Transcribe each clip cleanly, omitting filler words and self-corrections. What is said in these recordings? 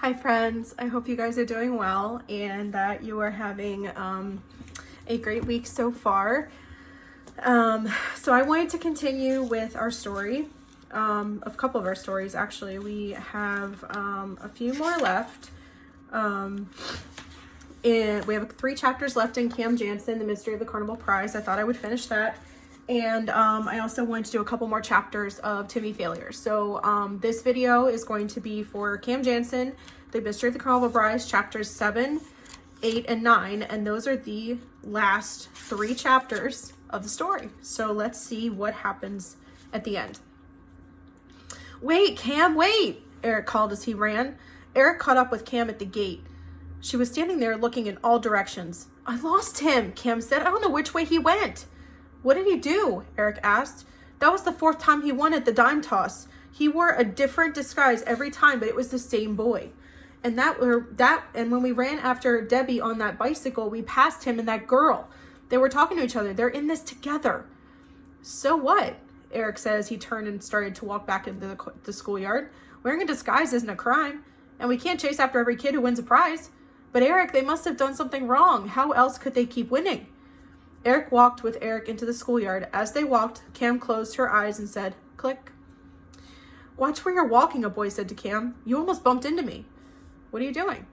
Hi friends, I hope you guys are doing well and that you are having a great week so far. So I wanted to continue with our story, a couple of our stories actually. We have a few more left. We have 3 chapters left in Cam Jansen, The Mystery of the Carnival Prize. I thought I would finish that. And I also wanted to do a couple more chapters of Timmy Failures. So this video is going to be for Cam Jansen, The Mystery of the Carnival Prize, chapters 7, 8, and 9. And those are the last 3 chapters of the story. So let's see what happens at the end. Wait, Cam, wait, Eric called as he ran. Eric caught up with Cam at the gate. She was standing there looking in all directions. I lost him, Cam said. I don't know which way he went. What did he do? Eric asked. That was the 4th time he won at the dime toss. He wore a different disguise every time, but it was the same boy. And when we ran after Debbie on that bicycle, we passed him and that girl. They were talking to each other. They're in this together. So what? Eric said as he turned and started to walk back into the schoolyard. Wearing a disguise isn't a crime, and we can't chase after every kid who wins a prize. But Eric, they must have done something wrong. How else could they keep winning? Eric walked with Eric into the schoolyard. As they walked, Cam closed her eyes and said, click. Watch where you're walking, a boy said to Cam. You almost bumped into me. What are you doing?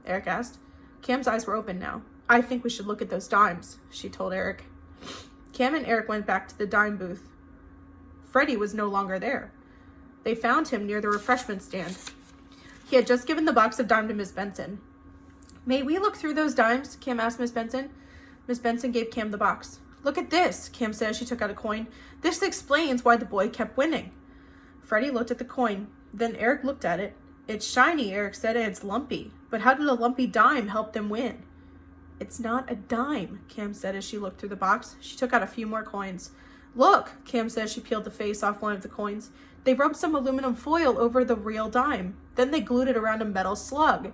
Eric asked. Cam's eyes were open now. I think we should look at those dimes, she told Eric. Cam and Eric went back to the dime booth. Freddie was no longer there. They found him near the refreshment stand. He had just given the box of dime to Miss Benson. May we look through those dimes? Cam asked Miss Benson. Miss Benson gave Cam the box. Look at this, Cam said as she took out a coin. This explains why the boy kept winning. Freddie looked at the coin. Then Eric looked at it. It's shiny, Eric said, and it's lumpy. But how did a lumpy dime help them win? It's not a dime, Cam said as she looked through the box. She took out a few more coins. Look, Cam said as she peeled the face off one of the coins. They rubbed some aluminum foil over the real dime. Then they glued it around a metal slug.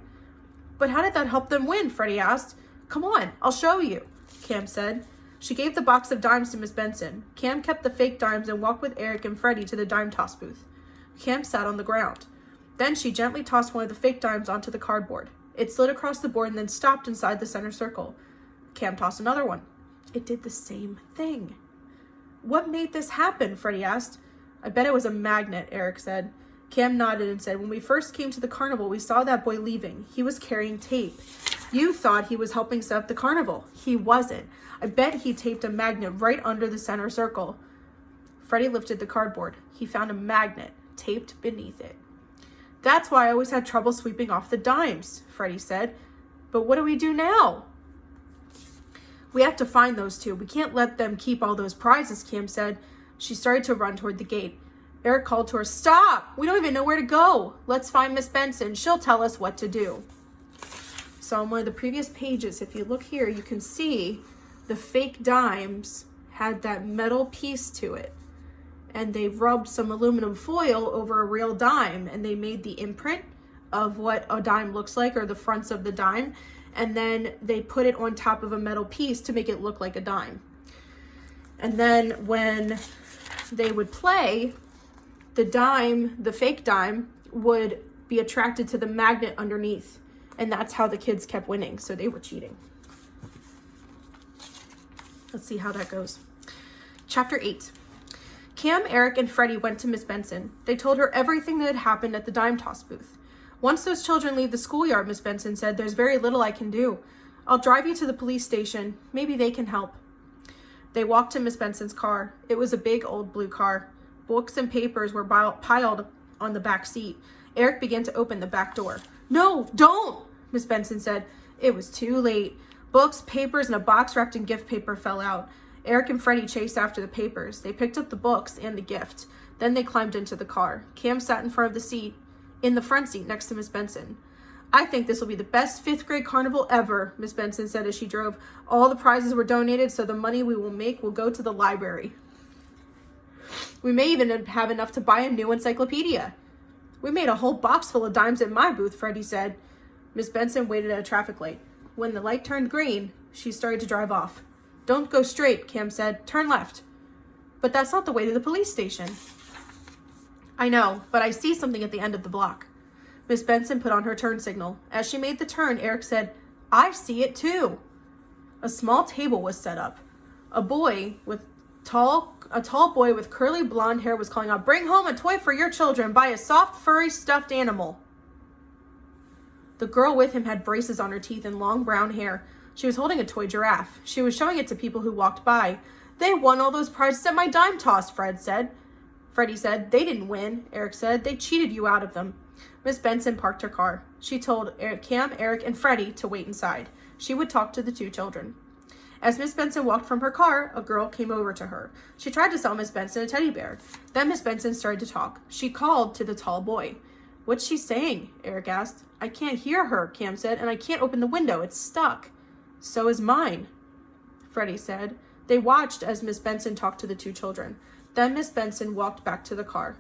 But how did that help them win? Freddie asked. Come on, I'll show you, Cam said. She gave the box of dimes to Miss Benson. Cam kept the fake dimes and walked with Eric and Freddie to the dime toss booth. Cam sat on the ground. Then she gently tossed one of the fake dimes onto the cardboard. It slid across the board and then stopped inside the center circle. Cam tossed another one. It did the same thing. What made this happen? Freddie asked. I bet it was a magnet, Eric said. Cam nodded and said, when we first came to the carnival, we saw that boy leaving. He was carrying tape. You thought he was helping set up the carnival. He wasn't. I bet he taped a magnet right under the center circle. Freddie lifted the cardboard. He found a magnet taped beneath it. That's why I always had trouble sweeping off the dimes, Freddie said. But what do we do now? We have to find those 2. We can't let them keep all those prizes, Cam said. She started to run toward the gate. Eric called to her, stop! We don't even know where to go. Let's find Miss Benson. She'll tell us what to do. So on one of the previous pages, if you look here, you can see the fake dimes had that metal piece to it. And they rubbed some aluminum foil over a real dime, and they made the imprint of what a dime looks like, or the fronts of the dime. And then they put it on top of a metal piece to make it look like a dime. And then when they would play, the fake dime would be attracted to the magnet underneath. And that's how the kids kept winning. So they were cheating. Let's see how that goes. Chapter 8. Cam, Eric, and Freddie went to Miss Benson. They told her everything that had happened at the dime toss booth. Once those children leave the schoolyard, Miss Benson said, there's very little I can do. I'll drive you to the police station. Maybe they can help. They walked to Miss Benson's car. It was a big old blue car. Books and papers were piled on the back seat. Eric began to open the back door. No, don't, Miss Benson said. It was too late. Books, papers, and a box wrapped in gift paper fell out. Eric and Freddie chased after the papers. They picked up the books and the gift. Then they climbed into the car. Cam sat in front of the front seat next to Miss Benson. I think this will be the best 5th grade carnival ever, Miss Benson said as she drove. All the prizes were donated, so the money we will make will go to the library. We may even have enough to buy a new encyclopedia. We made a whole box full of dimes at my booth, Freddie said. Miss Benson waited at a traffic light. When the light turned green, she started to drive off. Don't go straight, Cam said. Turn left. But that's not the way to the police station. I know, but I see something at the end of the block. Miss Benson put on her turn signal. As she made the turn, Eric said, "I see it too." A small table was set up. A tall boy with curly blonde hair was calling out, "Bring home a toy for your children. Buy a soft, furry, stuffed animal." The girl with him had braces on her teeth and long brown hair. She was holding a toy giraffe. She was showing it to people who walked by. "They won all those prizes at my dime toss," Freddie said. "They didn't win," Eric said. "They cheated you out of them." Miss Benson parked her car. She told Cam, Eric, and Freddie to wait inside. She would talk to the two children. As Miss Benson walked from her car, a girl came over to her. She tried to sell Miss Benson a teddy bear. Then Miss Benson started to talk. She called to the tall boy. "What's she saying?" Eric asked. "I can't hear her," Cam said, "and I can't open the window. It's stuck." "So is mine," Freddie said. They watched as Miss Benson talked to the two children. Then Miss Benson walked back to the car.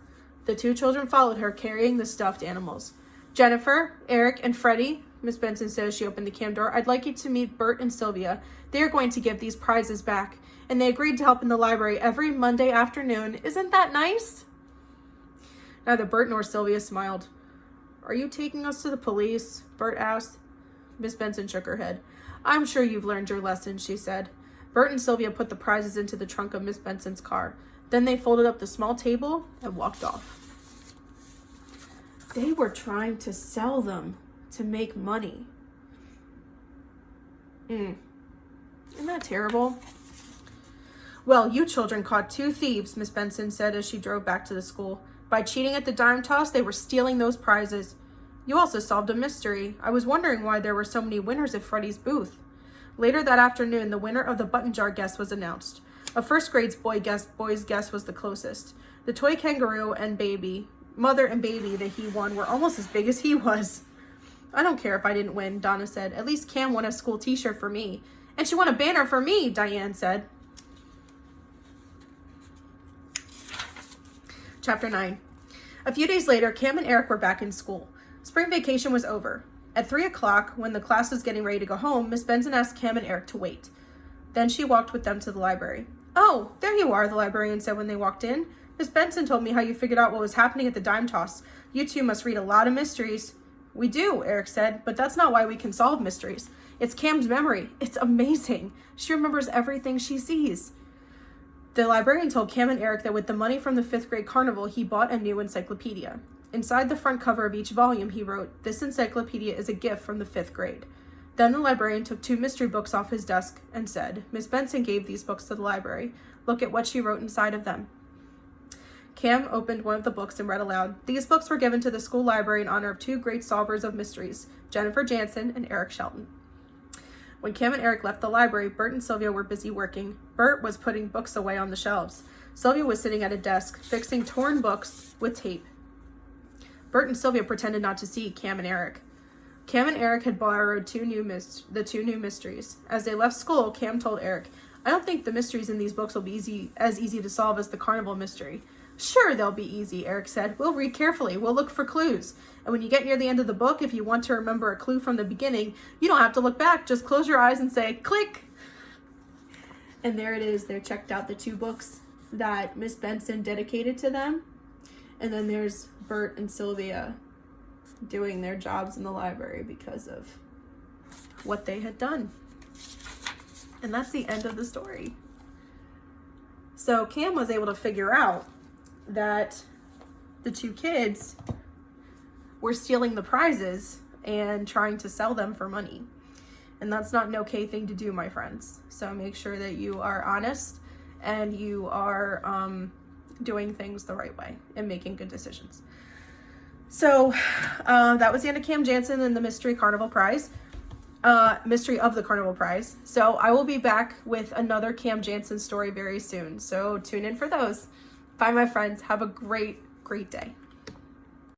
The two children followed her, carrying the stuffed animals. "Jennifer, Eric, and Freddie," Miss Benson said as she opened the cam door, "I'd like you to meet Bert and Sylvia. They are going to give these prizes back, and they agreed to help in the library every Monday afternoon. Isn't that nice?" Neither Bert nor Sylvia smiled. "Are you taking us to the police?" Bert asked. Miss Benson shook her head. "I'm sure you've learned your lesson," she said. Bert and Sylvia put the prizes into the trunk of Miss Benson's car. Then they folded up the small table and walked off. They were trying to sell them to make money. Isn't that terrible? "Well, you children caught two thieves," Miss Benson said as she drove back to the school. "By cheating at the dime toss, they were stealing those prizes. You also solved a mystery. I was wondering why there were so many winners at Freddie's booth." Later that afternoon, the winner of the button jar guess was announced. A first grade boy's guess was the closest. The toy kangaroo and mother and baby that he won were almost as big as he was. "I don't care if I didn't win," Donna said. "At least Cam won a school t-shirt for me. And she won a banner for me," Diane said. Chapter 9. A few days later, Cam and Eric were back in school. Spring vacation was over. At 3 o'clock, when the class was getting ready to go home, Miss Benson asked Cam and Eric to wait. Then she walked with them to the library. "Oh, there you are," the librarian said when they walked in. "Miss Benson told me how you figured out what was happening at the dime toss. You two must read a lot of mysteries." "We do," Eric said, "but that's not why we can solve mysteries. It's Cam's memory. It's amazing. She remembers everything she sees." The librarian told Cam and Eric that with the money from the 5th grade carnival, he bought a new encyclopedia. Inside the front cover of each volume, he wrote, "This encyclopedia is a gift from the 5th grade. Then the librarian took 2 mystery books off his desk and said, "Miss Benson gave these books to the library. Look at what she wrote inside of them." Cam opened one of the books and read aloud. These books were given to the school library in honor of 2 great solvers of mysteries, Jennifer Jansen and Eric Shelton. When Cam and Eric left the library, Bert and Sylvia were busy working. Bert was putting books away on the shelves. Sylvia was sitting at a desk, fixing torn books with tape. Bert and Sylvia pretended not to see Cam and Eric. Cam and Eric had borrowed the two new mysteries. As they left school, Cam told Eric, "I don't think the mysteries in these books will be as easy to solve as the carnival mystery." "Sure, they'll be easy," Eric said. "We'll read carefully. We'll look for clues. And when you get near the end of the book, if you want to remember a clue from the beginning, you don't have to look back. Just close your eyes and say, click." And there it is. They're checked out the 2 books that Miss Benson dedicated to them. And then there's Bert and Sylvia doing their jobs in the library because of what they had done. And that's the end of the story. So Cam was able to figure out that the 2 kids were stealing the prizes and trying to sell them for money. And that's not an okay thing to do, my friends. So make sure that you are honest and you are doing things the right way and making good decisions. So that was the end of Cam Jansen and the Mystery of the Carnival Prize. So I will be back with another Cam Jansen story very soon. So tune in for those. Bye, my friends. Have a great day.